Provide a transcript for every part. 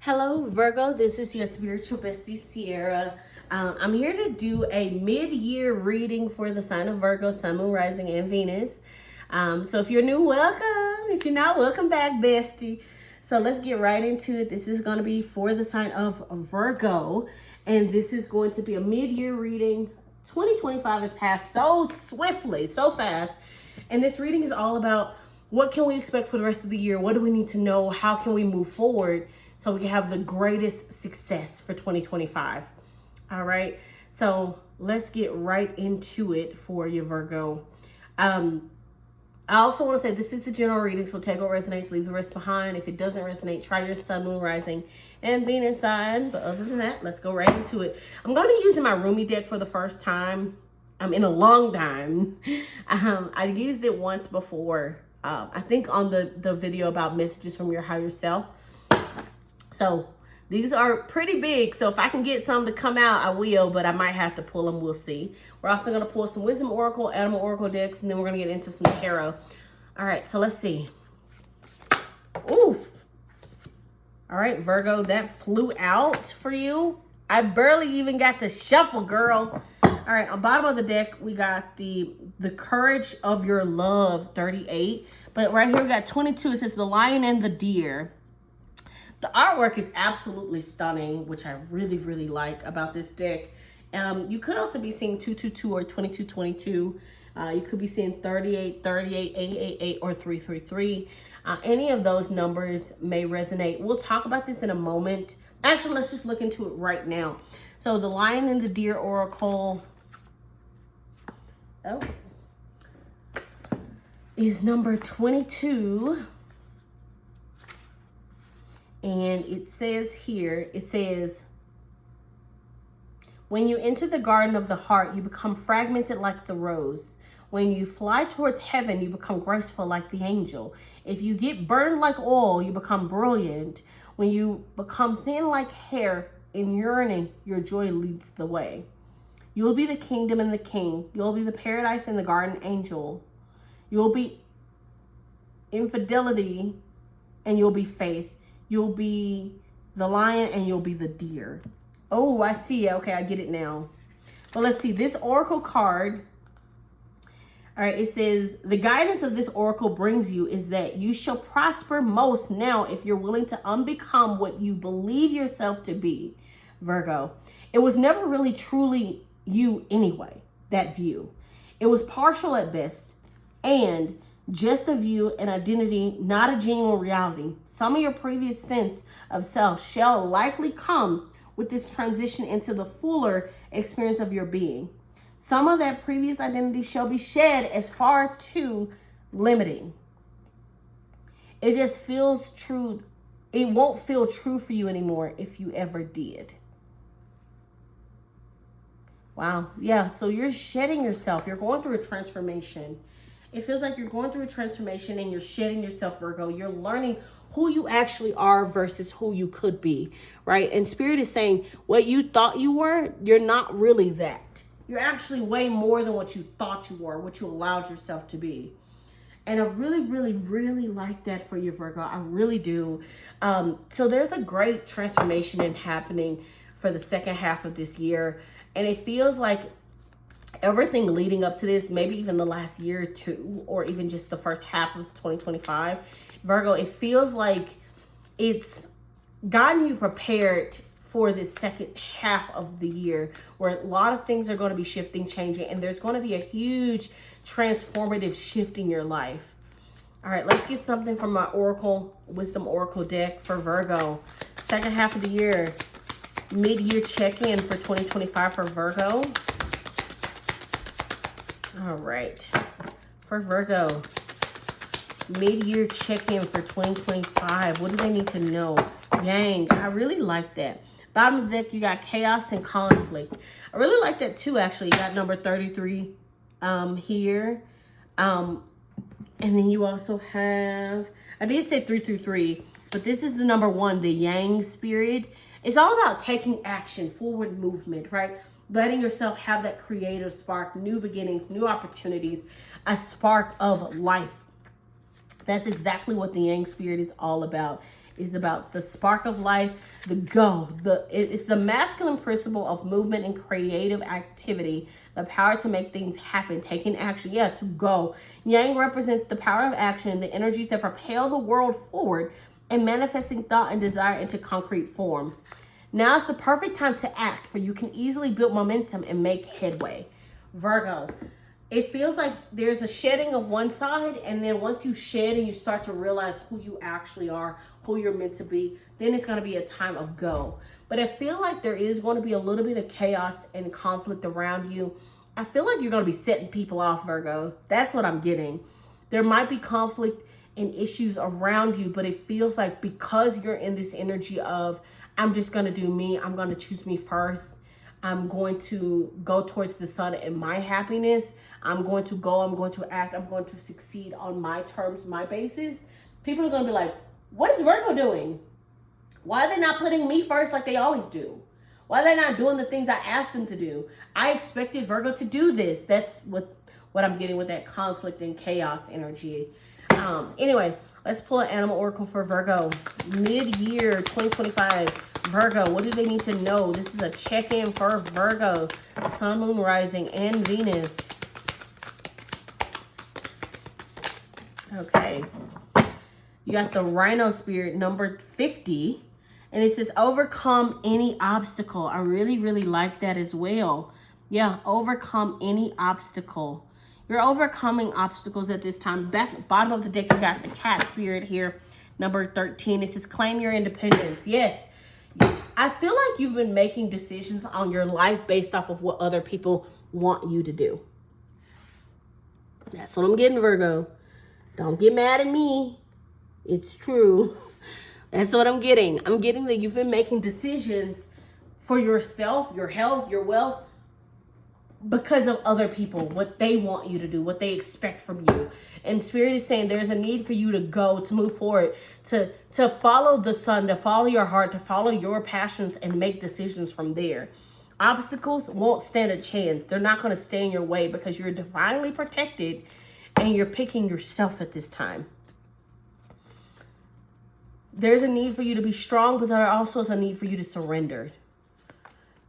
Hello, Virgo. This is your spiritual bestie, Ciara. I'm here to do a mid-year reading for the sign of Virgo, Sun, Moon, Rising, and Venus. So if you're new, welcome. If you're not, welcome back, bestie. So let's get right into it. This is going to be for the sign of Virgo, and this is going to be a mid-year reading. 2025 has passed so swiftly, so fast, and this reading is all about what can we expect for the rest of the year? What do we need to know? How can we move forward so we can have the greatest success for 2025? All right. So let's get right into it for you, Virgo. I also want to say this is the general reading, so take what resonates, leave the rest behind. If it doesn't resonate, try your Sun, Moon, Rising, and Venus sign. But other than that, let's go right into it. I'm going to be using my Rumi deck for the first time in a long time. I used it once before. I think on the video about messages from your higher self. So these are pretty big. So if I can get some to come out, I will, but I might have to pull them. We'll see. We're also going to pull some Wisdom Oracle, Animal Oracle decks, and then we're going to get into some tarot. All right, so let's see. Oof. All right, Virgo, that flew out for you. I barely even got to shuffle, girl. All right, on bottom of the deck, we got the Courage of Your Love, 38. But right here, we got 22. It says the Lion and the Deer. The artwork is absolutely stunning, which I really, really like about this deck. You could also be seeing 222 or 2222. You could be seeing 38, 38, 888, or 333. Any of those numbers may resonate. We'll talk about this in a moment. Actually, let's just look into it right now. So the Lion and the Deer Oracle is number 22. And it says here, when you enter the garden of the heart, you become fragmented like the rose. When you fly towards heaven, you become graceful like the angel. If you get burned like oil, you become brilliant. When you become thin like hair in yearning, your joy leads the way. You'll be the kingdom and the king. You'll be the paradise and the garden angel. You'll be infidelity and you'll be faith. You'll be the lion and you'll be the deer. Oh, I see. Okay, I get it now. Well, let's see. This oracle card. All right, it says, the guidance of this oracle brings you is that you shall prosper most now if you're willing to unbecome what you believe yourself to be, Virgo. It was never really truly you anyway, that view. It was partial at best and just a view, an identity, not a genuine reality. Some of your previous sense of self shall likely come with this transition into the fuller experience of your being. Some of that previous identity shall be shed as far too limiting. It just feels true. It won't feel true for you anymore if you ever did. Wow. Yeah. So you're shedding yourself. You're going through a transformation. It feels like you're going through a transformation and you're shedding yourself, Virgo. You're learning who you actually are versus who you could be, right? And Spirit is saying what you thought you were, you're not really that. You're actually way more than what you thought you were, what you allowed yourself to be. And I really, really, really like that for you, Virgo. I really do. So there's a great transformation happening for the second half of this year. And it feels like everything leading up to this, maybe even the last year or two, or even just the first half of 2025, Virgo, it feels like it's gotten you prepared for this second half of the year where a lot of things are going to be shifting, changing, and there's going to be a huge transformative shift in your life. All right, let's get something from my Oracle, Wisdom Oracle deck for Virgo. Second half of the year, mid-year check-in for 2025 for Virgo. All right, for Virgo, mid-year check-in for 2025. What do they need to know? Dang, I really like that. Bottom of the deck, you got chaos and conflict. I really like that too, actually. You got number 33 here. And then you also have, I did say 333, but this is the number 1, the Yang spirit. It's all about taking action, forward movement, right? Letting yourself have that creative spark, new beginnings, new opportunities, a spark of life. That's exactly what the Yang spirit is all about. is about the spark of life, the go. It's the masculine principle of movement and creative activity, the power to make things happen, taking action, to go. Yang represents the power of action, the energies that propel the world forward and manifesting thought and desire into concrete form. Now is the perfect time to act, for you can easily build momentum and make headway. Virgo, it feels like there's a shedding of one side, and then once you shed and you start to realize who you actually are, who you're meant to be, then it's going to be a time of go. But I feel like there is going to be a little bit of chaos and conflict around you. I feel like you're going to be setting people off, Virgo. That's what I'm getting. There might be conflict and issues around you, but it feels like because you're in this energy of, I'm just going to do me, I'm going to choose me first, I'm going to go towards the sun and my happiness. I'm going to go, I'm going to act, I'm going to succeed on my terms, my basis. People are going to be like, what is Virgo doing? Why are they not putting me first like they always do? Why are they not doing the things I asked them to do? I expected Virgo to do this. That's what I'm getting with that conflict and chaos energy. Anyway, let's pull an animal oracle for Virgo. Mid-year 2025. Virgo, what do they need to know? This is a check-in for Virgo. Sun, Moon, Rising, and Venus. Okay. You got the Rhino Spirit, number 50. And it says, overcome any obstacle. I really, really like that as well. Yeah, overcome any obstacle. You're overcoming obstacles at this time. Bottom of the deck, you got the Cat Spirit here, number 13. It says, claim your independence. Yes. I feel like you've been making decisions on your life based off of what other people want you to do. That's what I'm getting, Virgo. Don't get mad at me. It's true. That's what I'm getting. I'm getting that you've been making decisions for yourself, your health, your wealth, because of other people, what they want you to do, what they expect from you. And Spirit is saying there's a need for you to go, to move forward, to follow the sun, to follow your heart, to follow your passions and make decisions from there. Obstacles won't stand a chance. They're not going to stay in your way because you're divinely protected and you're picking yourself at this time. There's a need for you to be strong, but there also is a need for you to surrender.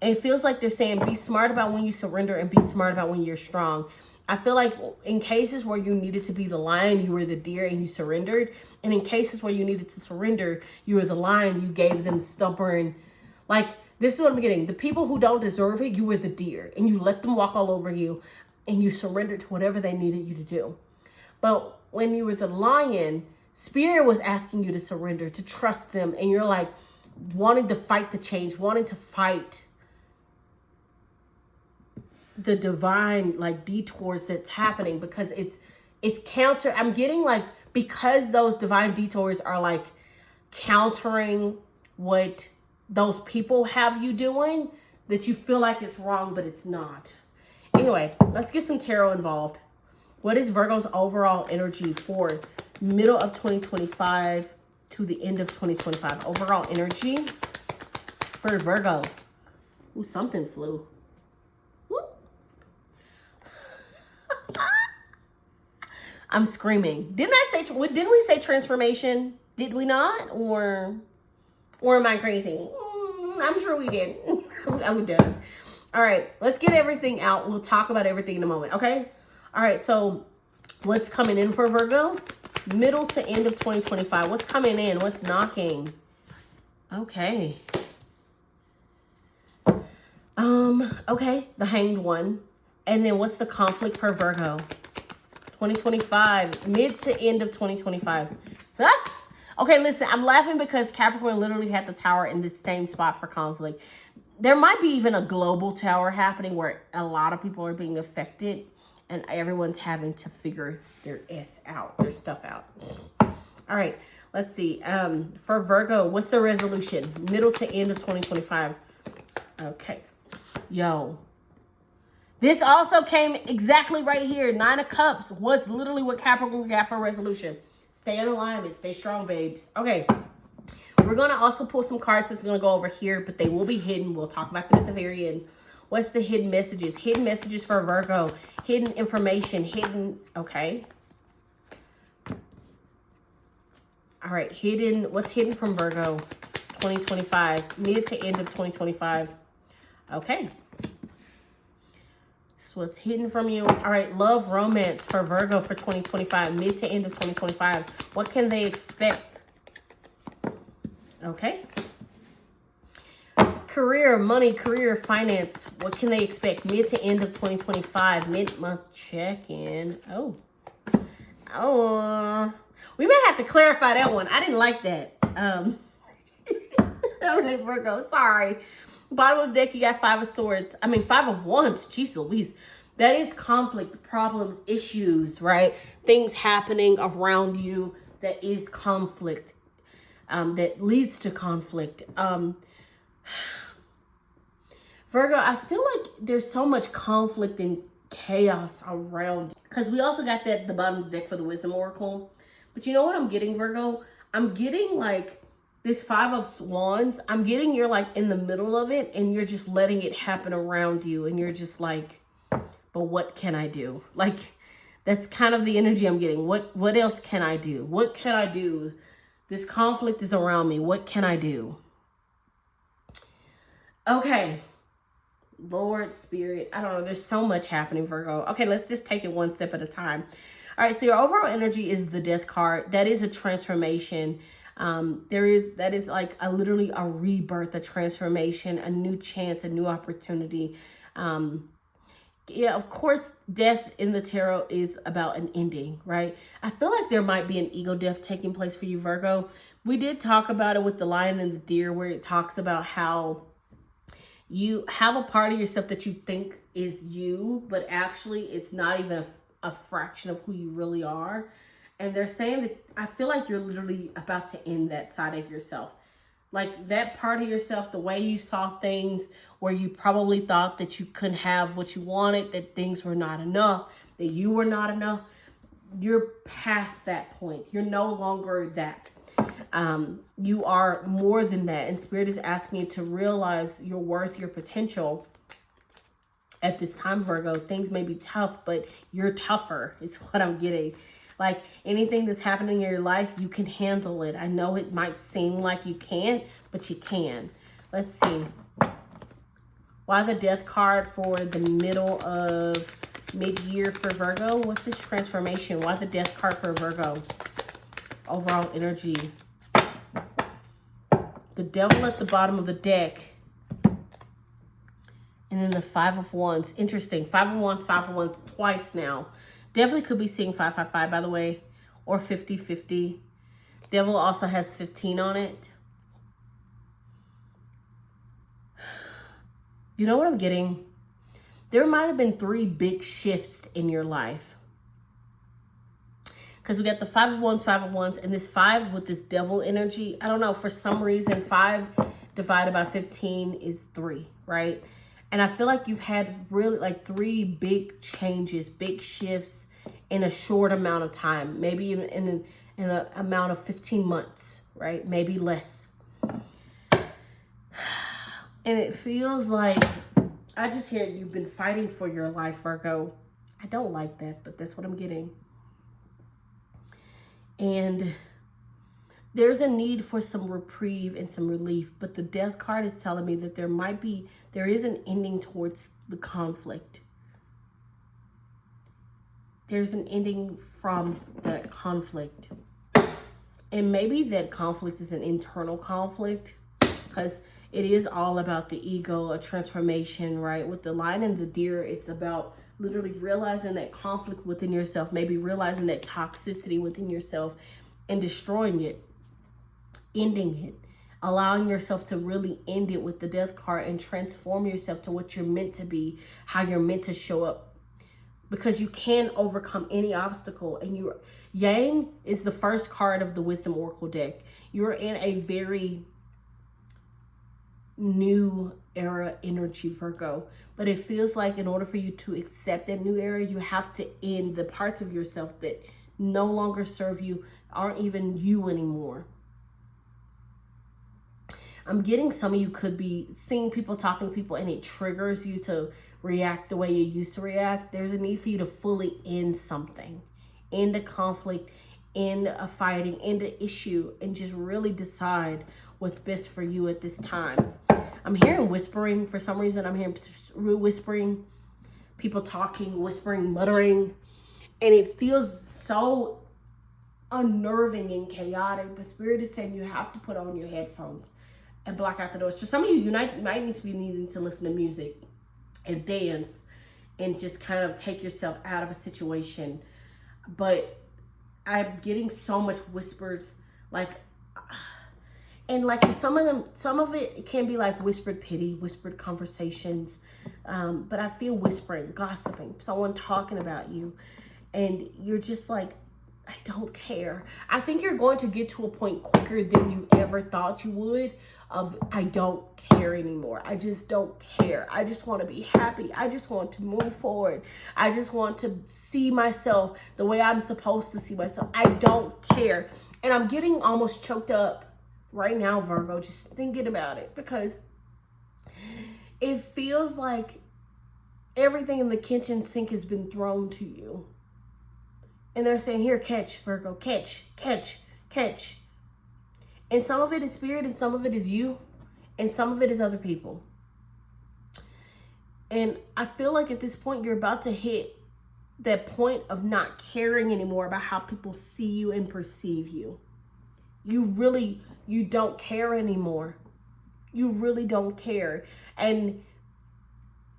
And it feels like they're saying, be smart about when you surrender and be smart about when you're strong. I feel like in cases where you needed to be the lion, you were the deer and you surrendered. And in cases where you needed to surrender, you were the lion, you gave them stubborn. Like, this is what I'm getting. The people who don't deserve it, you were the deer. And you let them walk all over you. And you surrendered to whatever they needed you to do. But when you were the lion, Spirit was asking you to surrender, to trust them. And you're like wanting to fight the change, wanting to fight the divine like detours that's happening, because it's counter. I'm getting like, because those divine detours are like countering what those people have you doing, that you feel like it's wrong, but it's not. Anyway, let's get some tarot involved. What is Virgo's overall energy for middle of 2025 to the end of 2025? Overall energy for Virgo. Ooh, something flew. I'm screaming. Didn't we say transformation? Did we not? Or am I crazy? I'm sure we did. I'm done. All right, let's get everything out. We'll talk about everything in a moment, okay? All right, so what's coming in for Virgo? Middle to end of 2025. What's coming in? What's knocking? Okay. Okay, the Hanged One. And then what's the conflict for Virgo? 2025, mid to end of 2025. Ah! Okay, listen, I'm laughing because Capricorn literally had the Tower in the same spot for conflict. There might be even a global tower happening where a lot of people are being affected and everyone's having to figure their stuff out. All right, let's see. For Virgo, what's the resolution? Middle to end of 2025. Okay. Yo. This also came exactly right here. 9 of Cups was literally what Capricorn got for resolution. Stay in alignment. Stay strong, babes. Okay. We're going to also pull some cards that's going to go over here, but they will be hidden. We'll talk about them at the very end. What's the hidden messages? Hidden messages for Virgo. Hidden information. Hidden. Okay. All right, hidden. What's hidden from Virgo 2025, mid to end of 2025? Okay. So what's hidden from you? All right, love, romance for Virgo for 2025, mid to end of 2025. What can they expect? Okay. Career, money, career, finance. What can they expect mid to end of 2025? Mid-month check-in. Oh, we may have to clarify that one. I didn't like that. All right, Virgo, sorry. Bottom of the deck, you got Five of Swords. I mean, Five of Wands. Jeez Louise. That is conflict, problems, issues, right? Things happening around you that is conflict, that leads to conflict. Virgo, I feel like there's so much conflict and chaos around, because we also got that at the bottom of the deck for the Wisdom Oracle. But you know what I'm getting, Virgo? I'm getting like this Five of Wands. I'm getting you're like in the middle of it and you're just letting it happen around you. And you're just like, but what can I do? Like, that's kind of the energy I'm getting. What else can I do? What can I do? This conflict is around me. What can I do? Okay. Lord, Spirit, I don't know. There's so much happening, Virgo. Okay, let's just take it one step at a time. All right, so your overall energy is the Death card. That is a transformation. That is like literally a rebirth, a transformation, a new chance, a new opportunity. Yeah, of course, death in the tarot is about an ending, right? I feel like there might be an ego death taking place for you, Virgo. We did talk about it with the lion and the deer, where it talks about how you have a part of yourself that you think is you, but actually it's not even a fraction of who you really are. And they're saying that I feel like you're literally about to end that side of yourself. Like that part of yourself, the way you saw things, where you probably thought that you couldn't have what you wanted, that things were not enough, that you were not enough. You're past that point. You're no longer that. You are more than that. And Spirit is asking you to realize your worth, your potential. At this time, Virgo, things may be tough, but you're tougher. It's what I'm getting. Like anything that's happening in your life, you can handle it. I know it might seem like you can't, but you can. Let's see. Why the Death card for the middle of mid-year for Virgo? What's this transformation? Why the Death card for Virgo? Overall energy. The Devil at the bottom of the deck. And then the Five of Wands. Interesting. Five of Wands twice now. Definitely could be seeing 555, by the way. Or 50-50. Devil also has 15 on it. You know what I'm getting? There might have been 3 big shifts in your life. Because we got the Five of Wands, and this 5 with this Devil energy. I don't know, for some reason, 5 divided by 15 is 3, right? And I feel like you've had really like 3 big changes, big shifts in a short amount of time. Maybe even in an amount of 15 months, right? Maybe less. And it feels like, I just hear you've been fighting for your life, Virgo. I don't like that, but that's what I'm getting. And there's a need for some reprieve and some relief, but the Death card is telling me that there is an ending towards the conflict. There's an ending from that conflict. And maybe that conflict is an internal conflict, because it is all about the ego, a transformation, right? With the lion and the deer, it's about literally realizing that conflict within yourself, maybe realizing that toxicity within yourself and destroying it, ending it, allowing yourself to really end it with the Death card and transform yourself to what you're meant to be, how you're meant to show up. Because you can overcome any obstacle. And Yang is the first card of the Wisdom Oracle deck. You're in a very new era energy, Virgo. But it feels like in order for you to accept that new era, you have to end the parts of yourself that no longer serve you, aren't even you anymore. I'm getting some of you could be seeing people, talking to people, and it triggers you to react the way you used to react. There's a need for you to fully end something, end a conflict, end a fighting, end an issue, and just really decide what's best for you at this time. I'm hearing whispering. For some reason, I'm hearing whispering, people talking, whispering, muttering, and it feels so unnerving and chaotic. But Spirit is saying you have to put on your headphones and block out the noise. For some of you, you might need to be needing to listen to music and dance and just kind of take yourself out of a situation. But I'm getting so much whispers, like, and like some of it can be like whispered pity, whispered conversations. But I feel whispering, gossiping, someone talking about you. And you're just like, I don't care. I think you're going to get to a point quicker than you ever thought you would of, I don't care anymore. I just don't care. I just want to be happy. I just want to move forward. I just want to see myself the way I'm supposed to see myself. I don't care. And I'm getting almost choked up right now, Virgo, just thinking about it, because it feels like everything in the kitchen sink has been thrown to you. And they're saying, here, catch, Virgo, catch, catch, catch. And some of it is Spirit, and some of it is you, and some of it is other people. And I feel like at this point, you're about to hit that point of not caring anymore about how people see you and perceive you. You don't care anymore. You really don't care. And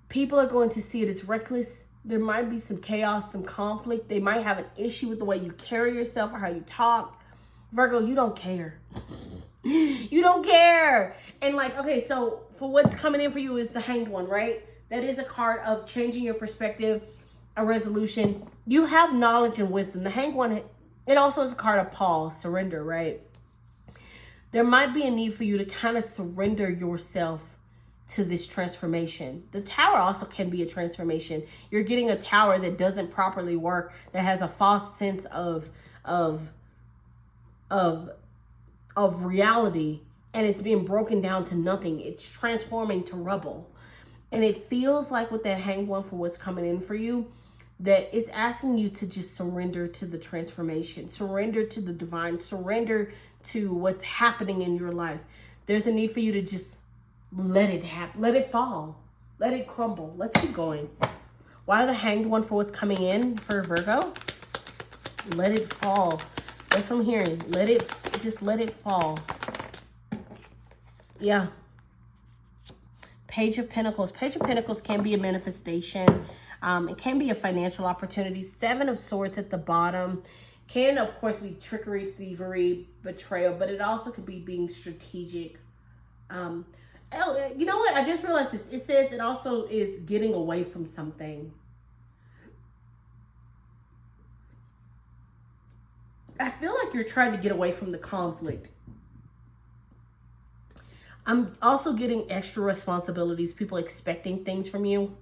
people are going to see it as reckless. There might be some chaos, some conflict. They might have an issue with the way you carry yourself or how you talk. Virgo, you don't care. You don't care. And like, okay, so for what's coming in for you is the Hanged One, right? That is a card of changing your perspective, a resolution. You have knowledge and wisdom. The Hanged One, it also is a card of pause, surrender, right? There might be a need for you to kind of surrender yourself to this transformation. The Tower also can be a transformation. You're getting a tower that doesn't properly work, that has a false sense of reality, and it's being broken down to nothing. It's transforming to rubble. And it feels like with that Hanged One, for what's coming in for you, that it's asking you to just surrender to the transformation, surrender to the divine, surrender to what's happening in your life. There's a need for you to just let it happen, let it fall, let it crumble. Let's keep going. Why the Hanged One for what's coming in for Virgo? Let it fall. That's what I'm hearing. Just let it fall. Yeah. Page of Pentacles. Page of Pentacles can be a manifestation. It can be a financial opportunity. Seven of Swords at the bottom. Can, of course, be trickery, thievery, betrayal, but it also could be being strategic. You know what? I just realized this. It says it also is getting away from something. I feel like you're trying to get away from the conflict. I'm also getting extra responsibilities, people expecting things from you.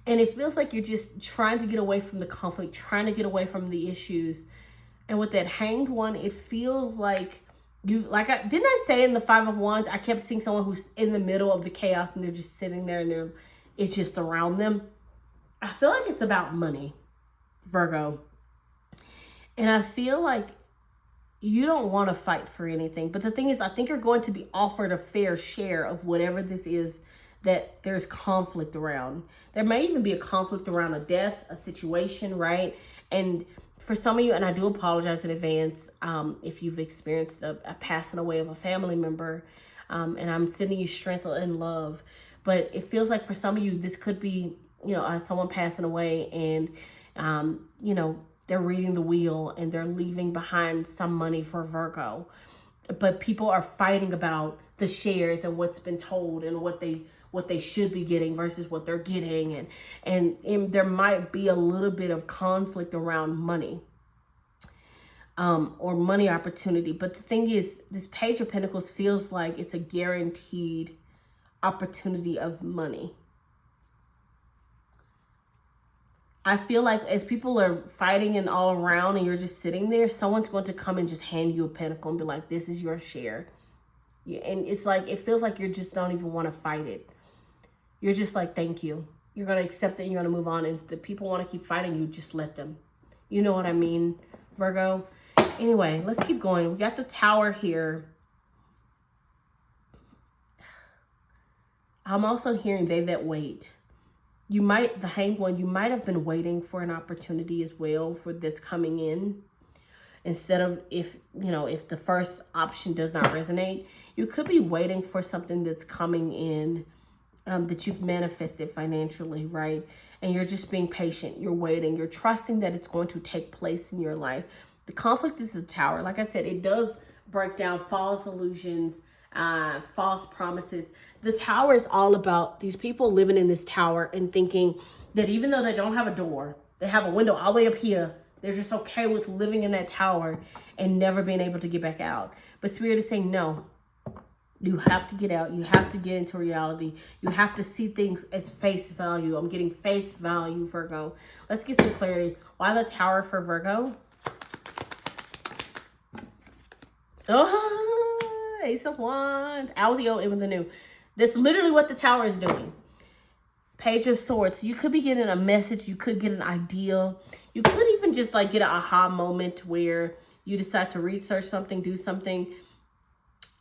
And it feels like you're just trying to get away from the conflict, trying to get away from the issues. And with that Hanged One, it feels like didn't I say in the Five of Wands, I kept seeing someone who's in the middle of the chaos and they're just sitting there and it's just around them. I feel like it's about money, Virgo. And I feel like you don't want to fight for anything. But the thing is, I think you're going to be offered a fair share of whatever this is that there's conflict around. There may even be a conflict around a death, a situation, right? And for some of you, and I do apologize in advance if you've experienced a passing away of a family member, and I'm sending you strength and love. But it feels like for some of you, this could be, someone passing away and, they're reading the wheel and they're leaving behind some money for Virgo. But people are fighting about the shares and what's been told and what they should be getting versus what they're getting. And there might be a little bit of conflict around money or money opportunity. But the thing is, this Page of Pentacles feels like it's a guaranteed opportunity of money. I feel like as people are fighting and all around and you're just sitting there, someone's going to come and just hand you a pentacle and be like, this is your share. And it's like, it feels like you just don't even want to fight it. You're just like, thank you. You're going to accept it. You're going to move on. And if the people want to keep fighting you, just let them. You know what I mean? Virgo. Anyway, let's keep going. We got the Tower here. I'm also hearing they that wait. You might, the Hanged One, you might have been waiting for an opportunity as well for that's coming in. Instead of, if the first option does not resonate, you could be waiting for something that's coming in that you've manifested financially, right? And you're just being patient. You're waiting. You're trusting that it's going to take place in your life. The conflict is a Tower. Like I said, it does break down false illusions, false promises. The Tower is all about these people living in this tower and thinking that even though they don't have a door, they have a window all the way up here. They're just okay with living in that tower and never being able to get back out. But Spirit is saying, no, you have to get out. You have to get into reality. You have to see things as face value. I'm getting face value, Virgo. Let's get some clarity. Why the Tower for Virgo? Oh, Ace of Wands. Out with the old, in with the new. That's literally what the Tower is doing. Page of Swords. You could be getting a message. You could get an idea. You could even just like get an aha moment where you decide to research something, do something.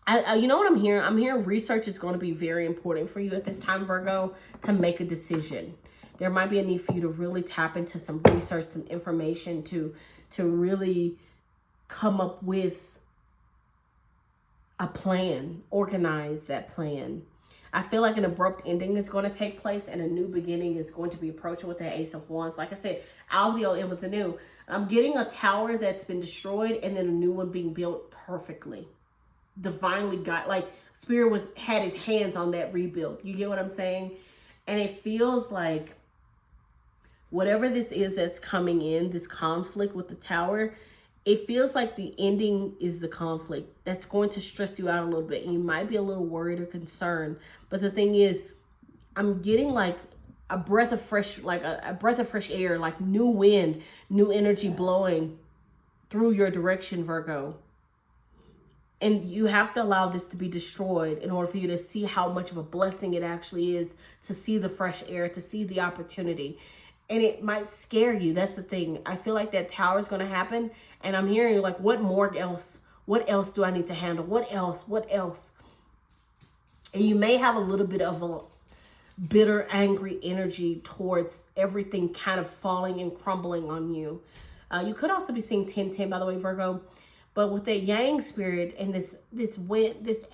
You know what I'm hearing? I'm hearing research is going to be very important for you at this time, Virgo, to make a decision. There might be a need for you to really tap into some research, some information to really come up with a plan, organize that plan. I feel like an abrupt ending is going to take place and a new beginning is going to be approaching with the Ace of Wands. Like I said, out the old, in with the new. I'm getting a tower that's been destroyed and then a new one being built perfectly. Divinely God, like Spirit had his hands on that rebuild. You get what I'm saying? And it feels like whatever this is that's coming in, this conflict with the Tower, it feels like the ending is the conflict. That's going to stress you out a little bit. And you might be a little worried or concerned. But the thing is, I'm getting like a breath of fresh, like a breath of fresh air, like new wind, new energy blowing through your direction, Virgo. And you have to allow this to be destroyed in order for you to see how much of a blessing it actually is, to see the fresh air, to see the opportunity. And it might scare you. That's the thing. I feel like that Tower is going to happen. And I'm hearing like, what else? What else do I need to handle? What else? What else? And you may have a little bit of a bitter, angry energy towards everything kind of falling and crumbling on you. You could also be seeing 1010, by the way, Virgo. But with that Yang Spirit and this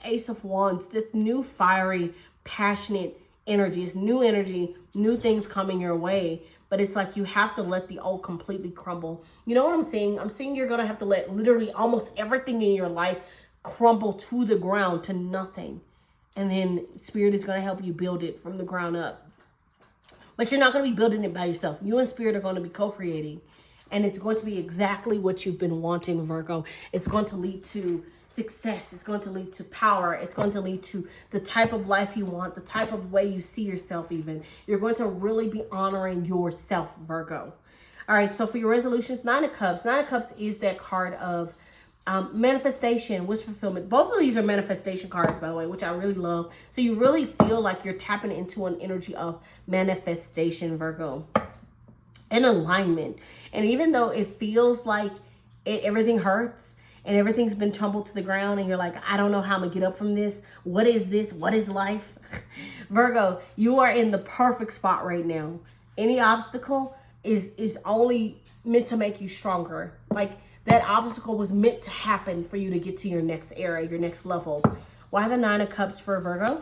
Ace of Wands, this new fiery, passionate energy, it's new energy, new things coming your way. But it's like you have to let the old completely crumble. You know what I'm saying? I'm saying you're going to have to let literally almost everything in your life crumble to the ground, to nothing. And then Spirit is going to help you build it from the ground up. But you're not going to be building it by yourself. You and Spirit are going to be co-creating. And it's going to be exactly what you've been wanting, Virgo. It's going to lead to success. It's going to lead to power. It's going to lead to the type of life you want, the type of way you see yourself even. You're going to really be honoring yourself, Virgo. All right, so for your resolutions, 9 of Cups. 9 of Cups is that card of manifestation, wish fulfillment. Both of these are manifestation cards, by the way, which I really love. So you really feel like you're tapping into an energy of manifestation, Virgo. And alignment. And even though it feels like everything hurts and everything's been tumbled to the ground and you're like, I don't know how I'm gonna get up from this. What is this? What is life? Virgo, you are in the perfect spot right now. Any obstacle is only meant to make you stronger. Like that obstacle was meant to happen for you to get to your next era, your next level. Why the 9 of Cups for Virgo?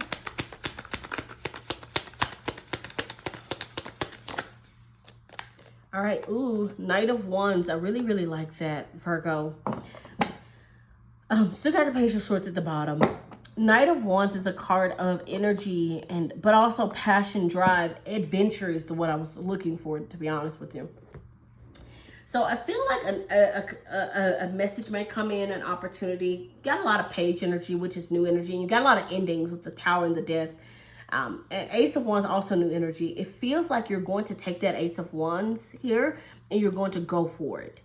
All right, ooh, Knight of Wands. I really, really like that, Virgo. Still got the Page of Swords at the bottom. Knight of Wands is a card of energy, but also passion, drive, adventure is what I was looking for, to be honest with you. So I feel like a message may come in, an opportunity. You got a lot of Page energy, which is new energy. And you got a lot of endings with the Tower and the Death. And Ace of Wands, also new energy. It feels like you're going to take that Ace of Wands here and you're going to go for it.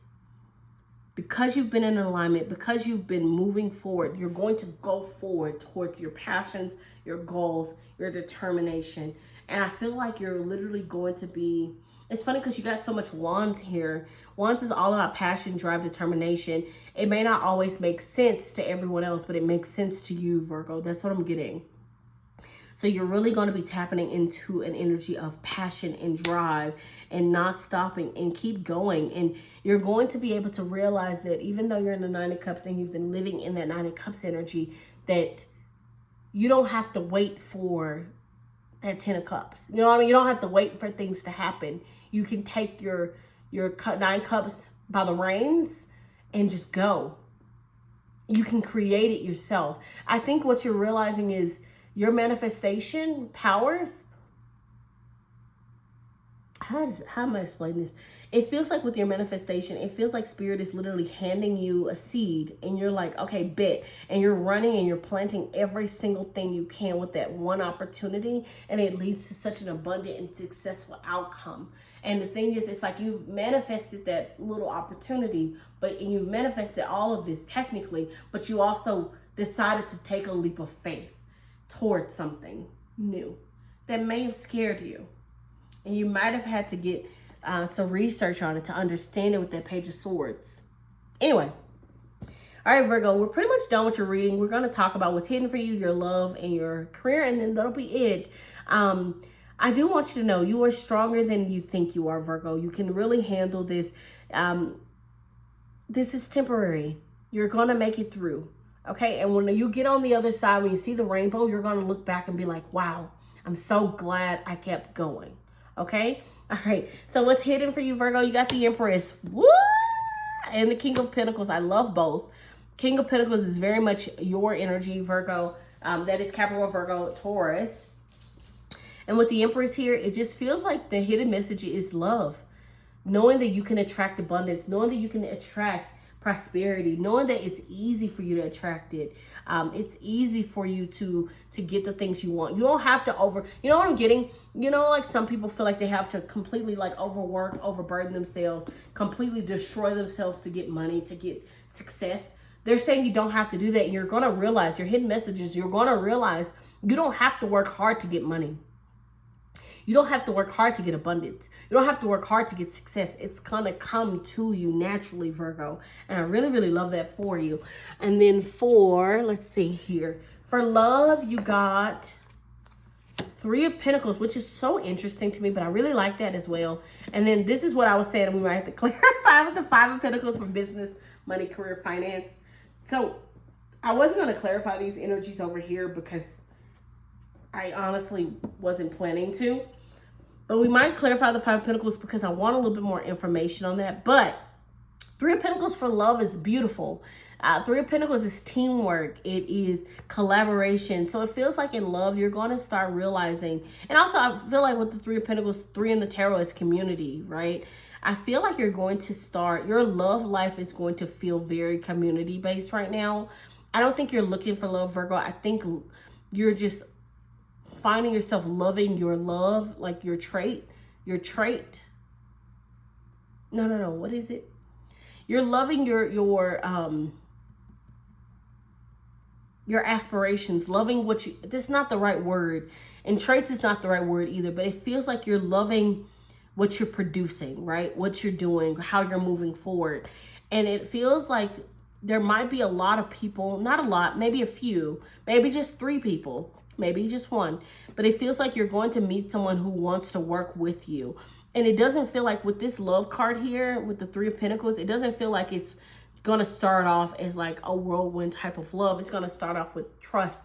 because you've been in alignment, because you've been moving forward, you're going to go forward towards your passions, your goals, your determination. And I feel like you're literally going to be, it's funny because you got so much wands here. Wands is all about passion, drive, determination. It may not always make sense to everyone else, but it makes sense to you, Virgo. That's what I'm getting. So you're really going to be tapping into an energy of passion and drive and not stopping and keep going. And you're going to be able to realize that even though you're in the Nine of Cups and you've been living in that Nine of Cups energy, that you don't have to wait for that 10 of Cups. You know what I mean? You don't have to wait for things to happen. You can take your Nine Cups by the reins and just go. You can create it yourself. I think what you're realizing is your manifestation powers. How am I explaining this? It feels like with your manifestation, it feels like Spirit is literally handing you a seed and you're like, okay, bet. And you're running and you're planting every single thing you can with that one opportunity. And it leads to such an abundant and successful outcome. And the thing is, it's like you've manifested that little opportunity, but you've manifested all of this technically, but you also decided to take a leap of faith towards something new that may have scared you. And you might have had to get some research on it to understand it with that Page of Swords. Anyway, all right, Virgo, we're pretty much done with your reading. We're going to talk about what's hidden for you, your love, and your career, and then that'll be it. I do want you to know you are stronger than you think you are, Virgo. You can really handle this. This is temporary. You're going to make it through. Okay, and when you get on the other side, when you see the rainbow, you're going to look back and be like, wow, I'm so glad I kept going. Okay, all right. So what's hidden for you, Virgo? You got the Empress. Woo! And the King of Pentacles. I love both. King of Pentacles is very much your energy, Virgo. That is Capricorn, Virgo, Taurus. And with the Empress here, it just feels like the hidden message is love. Knowing that you can attract abundance. Knowing that you can attract prosperity, knowing that it's easy for you to attract it. It's easy for you to get the things you want. You don't have to you know what I'm getting? You know, like some people feel like they have to completely like overwork, overburden themselves, completely destroy themselves to get money, to get success. They're saying you don't have to do that. And you're going to realize your hidden messages. You're going to realize you don't have to work hard to get money. You don't have to work hard to get abundance. You don't have to work hard to get success. It's going to come to you naturally, Virgo. And I really, really love that for you. And then let's see here. For love, you got Three of Pentacles, which is so interesting to me, but I really like that as well. And then this is what I was saying, we might have to clarify with the Five of Pentacles for business, money, career, finance. So I wasn't going to clarify these energies over here because I honestly wasn't planning to. But we might clarify the Five of Pentacles because I want a little bit more information on that. But Three of Pentacles for love is beautiful. Three of Pentacles is teamwork. It is collaboration. So it feels like in love, you're going to start realizing. And also, I feel like with the Three of Pentacles, 3 in the tarot is community, right? I feel like you're going to start, your love life is going to feel very community-based right now. I don't think you're looking for love, Virgo. I think you're just finding yourself loving your love, like your trait. No. What is it? You're loving your aspirations, loving what you, this is not the right word. And traits is not the right word either, but it feels like you're loving what you're producing, right? What you're doing, how you're moving forward. And it feels like there might be a lot of people, not a lot, maybe a few, maybe just 3 people, maybe just 1, but it feels like you're going to meet someone who wants to work with you. And it doesn't feel like with this love card here, with the Three of Pentacles, it doesn't feel like it's going to start off as like a whirlwind type of love. It's going to start off with trust,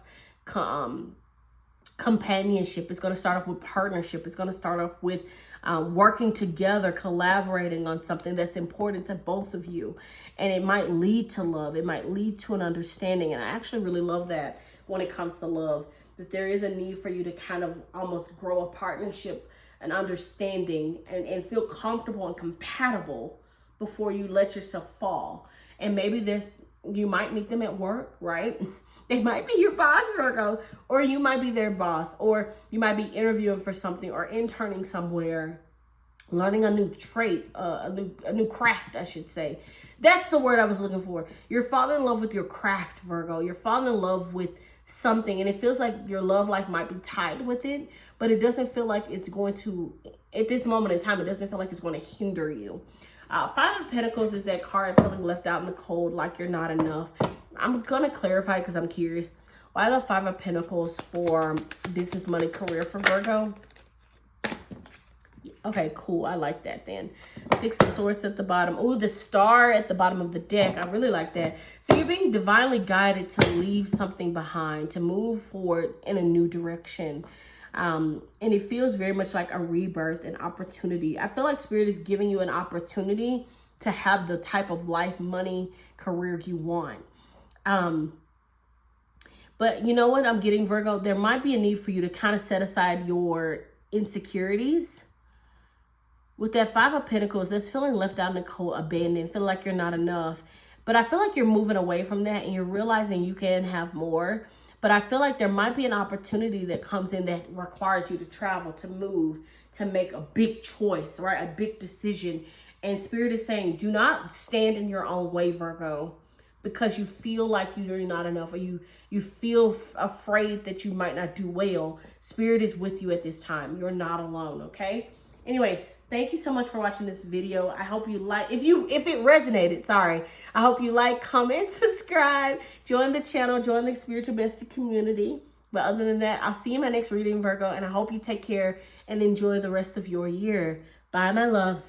companionship. It's going to start off with partnership. It's going to start off with working together, collaborating on something that's important to both of you. And it might lead to love. It might lead to an understanding. And I actually really love that when it comes to love, that there is a need for you to kind of almost grow a partnership, an understanding, and feel comfortable and compatible before you let yourself fall. And maybe you might meet them at work, right? They might be your boss, Virgo, or you might be their boss, or you might be interviewing for something or interning somewhere learning a new trait, a new craft, I should say. That's the word I was looking for. You're falling in love with your craft, Virgo. You're falling in love with something, and it feels like your love life might be tied with it, but it doesn't feel like it's going to, at this moment in time, it doesn't feel like it's going to hinder you. Five of Pentacles is that card feeling left out in the cold, like you're not enough. I'm going to clarify because I'm curious. Why the Five of Pentacles for business, money, career for Virgo? Okay, cool. I like that then. Six of Swords at the bottom. Oh, the star at the bottom of the deck. I really like that. So you're being divinely guided to leave something behind, to move forward in a new direction. And it feels very much like a rebirth, an opportunity. I feel like Spirit is giving you an opportunity to have the type of life, money, career you want. But you know what I'm getting, Virgo? There might be a need for you to kind of set aside your insecurities. With that Five of Pentacles, that's feeling left out in the cold, abandoned, feel like you're not enough. But I feel like you're moving away from that and you're realizing you can have more. But I feel like there might be an opportunity that comes in that requires you to travel, to move, to make a big choice, right? A big decision. And Spirit is saying, do not stand in your own way, Virgo, because you feel like you're not enough, or you feel afraid that you might not do well. Spirit is with you at this time. You're not alone, okay? Anyway, thank you so much for watching this video. I hope you like, if it resonated, sorry. I hope you like, comment, subscribe, join the channel, join the Spiritual Bestie community. But other than that, I'll see you in my next reading, Virgo, and I hope you take care and enjoy the rest of your year. Bye, my loves.